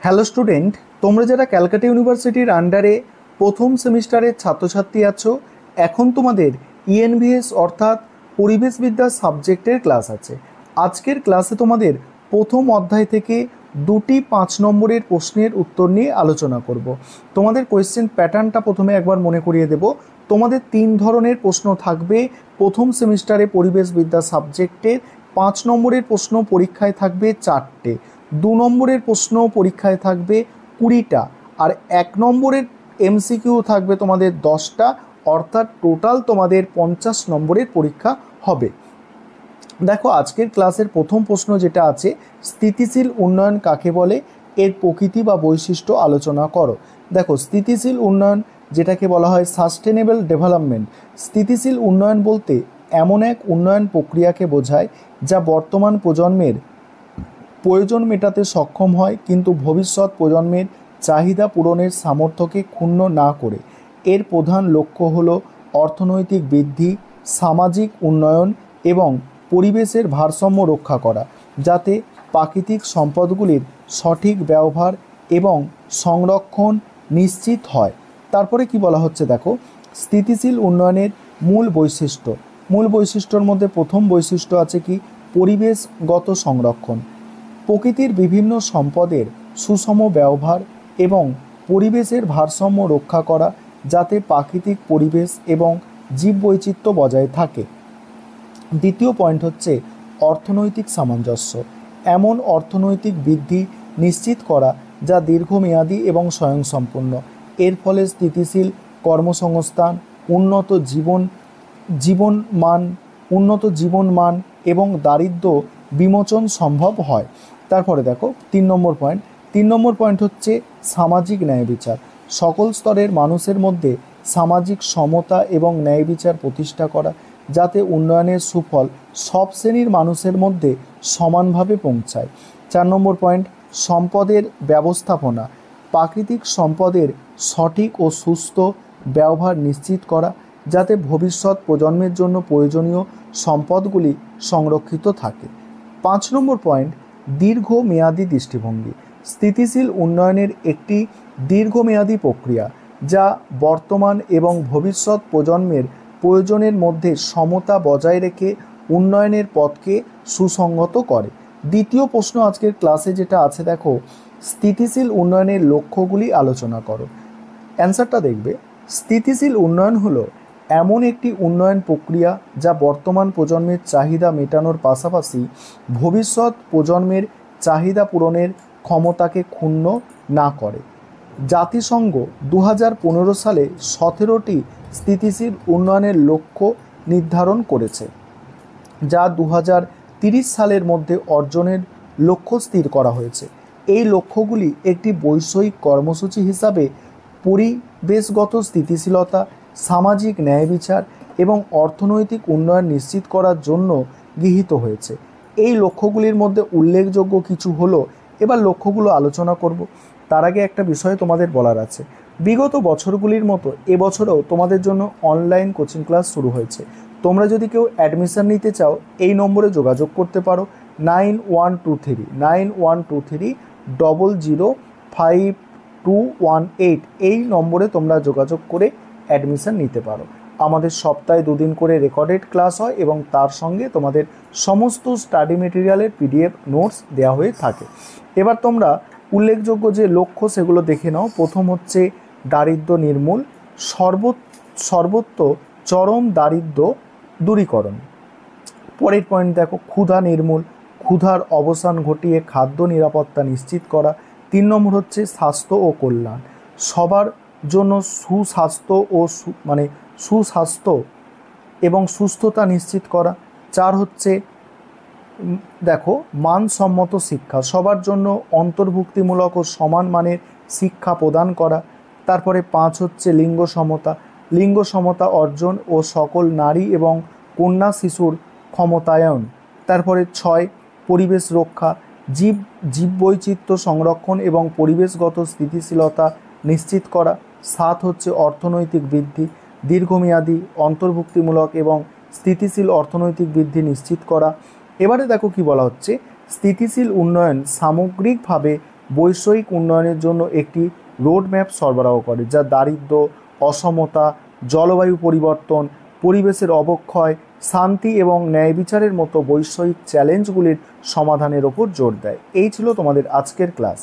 Hello student, তোমরা যারা ক্যালকাটা ইউনিভার্সিটির আন্ডারে প্রথম সেমিস্টারের ছাত্রছাত্রী আছো, এখন তোমাদের ইএনভিএস অর্থাৎ পরিবেশবিদ্যা সাবজেক্টের ক্লাস আছে। আজকের ক্লাসে তোমাদের প্রথম অধ্যায় থেকে দুটি 5 নম্বরের প্রশ্নের উত্তর নিয়ে আলোচনা করব। তোমাদের কোয়েশ্চেন প্যাটার্নটা প্রথমে একবার মনে করিয়ে দেব। তোমাদের 3 ধরনের প্রশ্ন থাকবে প্রথম সেমিস্টারে পরিবেশবিদ্যা সাবজেক্টের। 5 নম্বরের প্রশ্ন পরীক্ষায় থাকবে 4টে, 2 নম্বরের প্রশ্ন পরীক্ষায় থাকবে 20টা, আর 1 নম্বরের এমসিকিউ থাকবে তোমাদের 10টা, অর্থাৎ টোটাল তোমাদের 50 নম্বরের পরীক্ষা হবে। দেখো, আজকের ক্লাসের প্রথম প্রশ্ন যেটা আছে, স্থিতিশীল উন্নয়ন কাকে বলে, এর প্রকৃতি বা বৈশিষ্ট্য আলোচনা করো। দেখো, স্থিতিশীল উন্নয়ন যেটাকে বলা হয় সাস্টেনেবল ডেভেলপমেন্ট। স্থিতিশীল উন্নয়ন বলতে এমন এক উন্নয়ন প্রক্রিয়াকে বোঝায় যা বর্তমান প্রজন্মের প্রয়োজন মেটাতে সক্ষম হয়, কিন্তু ভবিষ্যৎ প্রজন্মের চাহিদা পূরণের সামর্থ্যকে ক্ষুণ্ণ না করে। এর প্রধান লক্ষ্য হল অর্থনৈতিক বৃদ্ধি, সামাজিক উন্নয়ন এবং পরিবেশের ভারসাম্য রক্ষা করা, যাতে প্রাকৃতিক সম্পদগুলির সঠিক ব্যবহার এবং সংরক্ষণ নিশ্চিত হয়। তারপরে কি বলা হচ্ছে, দেখো, স্থিতিশীল উন্নয়নের মূল বৈশিষ্ট্য। মূল বৈশিষ্ট্যর মধ্যে প্রথম বৈশিষ্ট্য আছে কি, পরিবেশগত সংরক্ষণ। প্রকৃতির বিভিন্ন সম্পদের সুষম ব্যবহার এবং পরিবেশের ভারসাম্য রক্ষা করা, যাতে প্রাকৃতিক পরিবেশ এবং জীববৈচিত্র্য বজায় থাকে। দ্বিতীয় পয়েন্ট হচ্ছে অর্থনৈতিক সামঞ্জস্য। এমন অর্থনৈতিক বৃদ্ধি নিশ্চিত করা যা দীর্ঘমেয়াদী এবং স্বয়ংসম্পূর্ণ। এর ফলে স্থিতিশীল কর্মসংস্থান, উন্নত জীবনমান এবং দারিদ্র্য বিমোচন সম্ভব হয়। তারপরে দেখো 3 নম্বর পয়েন্ট হচ্ছে সামাজিক ন্যায় বিচার। সকল স্তরের মানুষের মধ্যে সামাজিক সমতা এবং ন্যায় বিচার প্রতিষ্ঠা করা, যাতে উন্নয়নের সুফল সব শ্রেণীর মানুষের মধ্যে সমানভাবে পৌঁছায়। 4 নম্বর পয়েন্ট সম্পদের ব্যবস্থাপনা। প্রাকৃতিক সম্পদের সঠিক ও সুস্থ ব্যবহার নিশ্চিত করা, যাতে ভবিষ্যৎ প্রজন্মের জন্য প্রয়োজনীয় সম্পদগুলি সংরক্ষিত থাকে। 5 নম্বর পয়েন্ট দীর্ঘমেয়াদী দৃষ্টিভঙ্গি। স্থিতিশীল উন্নয়নের একটি দীর্ঘমেয়াদী প্রক্রিয়া, যা বর্তমান এবং ভবিষ্যৎ প্রজন্মের প্রয়োজনের মধ্যে সমতা বজায় রেখে উন্নয়নের পথকে সুসংহত করে। দ্বিতীয় প্রশ্ন আজকের ক্লাসে যেটা আছে, দেখো, স্থিতিশীল উন্নয়নের লক্ষ্যগুলি আলোচনা করো। অ্যান্সারটা দেখবে, স্থিতিশীল উন্নয়ন হলো এমন একটি উন্নয়ন প্রক্রিয়া যা বর্তমান প্রজন্মের চাহিদা মেটানোর পাশাপাশি ভবিষ্যৎ প্রজন্মের চাহিদা পূরণের ক্ষমতাকে ক্ষুণ্ণ না করে। জাতিসংঘ 2015 সালে 17টি স্থিতিশীল উন্নয়নের লক্ষ্য নির্ধারণ করেছে, যা 2030 সালের মধ্যে অর্জনের লক্ষ্য স্থির করা হয়েছে। এই লক্ষ্যগুলি একটি বৈষয়িক কর্মসূচি হিসাবে পরিবেশগত স্থিতিশীলতা, সামাজিক ন্যায় বিচার এবং অর্থনৈতিক উন্নয়ন নিশ্চিত করার জন্য গৃহীত হয়েছে। এই লক্ষ্যগুলির মধ্যে উল্লেখযোগ্য কিছু হলো, এবার লক্ষ্যগুলো আলোচনা করব। তার আগে একটা বিষয় তোমাদের বলার আছে। বিগত বছরগুলির মতো এবছরেও তোমাদের জন্য অনলাইন কোচিং ক্লাস শুরু হয়েছে। তোমরা যদি কেউ অ্যাডমিশন নিতে চাও, এই নম্বরে যোগাযোগ করতে পারো, 9123005218। এই নম্বরে তোমরা যোগাযোগ করে অ্যাডমিশন নিতে পারো। আমাদের সপ্তাহে 2 দিন করে রেকর্ডেড ক্লাস হয় এবং তার সঙ্গে তোমাদের সমস্ত স্টাডি মেটেরিয়ালের পিডিএফ নোটস দেওয়া হয়ে থাকে। এবার তোমরা উল্লেখযোগ্য যে লক্ষ্য সেগুলো দেখে নাও। প্রথম হচ্ছে দারিদ্র্য নির্মূল, সর্বত্র চরম দারিদ্র্য দূরীকরণ। পরের পয়েন্ট দেখো, ক্ষুধা নির্মূল, ক্ষুধার অবসান ঘটিয়ে খাদ্য নিরাপত্তা নিশ্চিত করা। 3 নম্বর হচ্ছে স্বাস্থ্য ও কল্যাণ, সবার জন্য সুস্বাস্থ্য এবং সুস্থতা নিশ্চিত করা। 4 হচ্ছে দেখো মানসম্মত শিক্ষা, সবার জন্য অন্তর্ভুক্তিমূলক ও সমান মানের শিক্ষা প্রদান করা। তারপরে 5 হচ্ছে লিঙ্গ সমতা অর্জন ও সকল নারী এবং কন্যা শিশুর ক্ষমতায়ন। তারপরে 6 পরিবেশ রক্ষা, জীববৈচিত্র্য সংরক্ষণ এবং পরিবেশগত স্থিতিশীলতা নিশ্চিত করা। 7 হচ্ছে অর্থনৈতিক বৃদ্ধি, দীর্ঘমেয়াদী অন্তর্ভুক্তিমূলক এবং স্থিতিশীল অর্থনৈতিক বৃদ্ধি নিশ্চিত করা। এবারে দেখো কি বলা হচ্ছে, স্থিতিশীল উন্নয়ন সামগ্রিকভাবে বৈষয়িক উন্নয়নের জন্য একটি রোডম্যাপ সরবরাহ করে, যা দারিদ্র্য, অসমতা, জলবায়ু পরিবর্তন, পরিবেশের অবক্ষয়, শান্তি এবং ন্যায় বিচারের মতো বৈষয়িক চ্যালেঞ্জগুলির সমাধানের ওপর জোর দেয়। এই ছিল তোমাদের আজকের ক্লাস।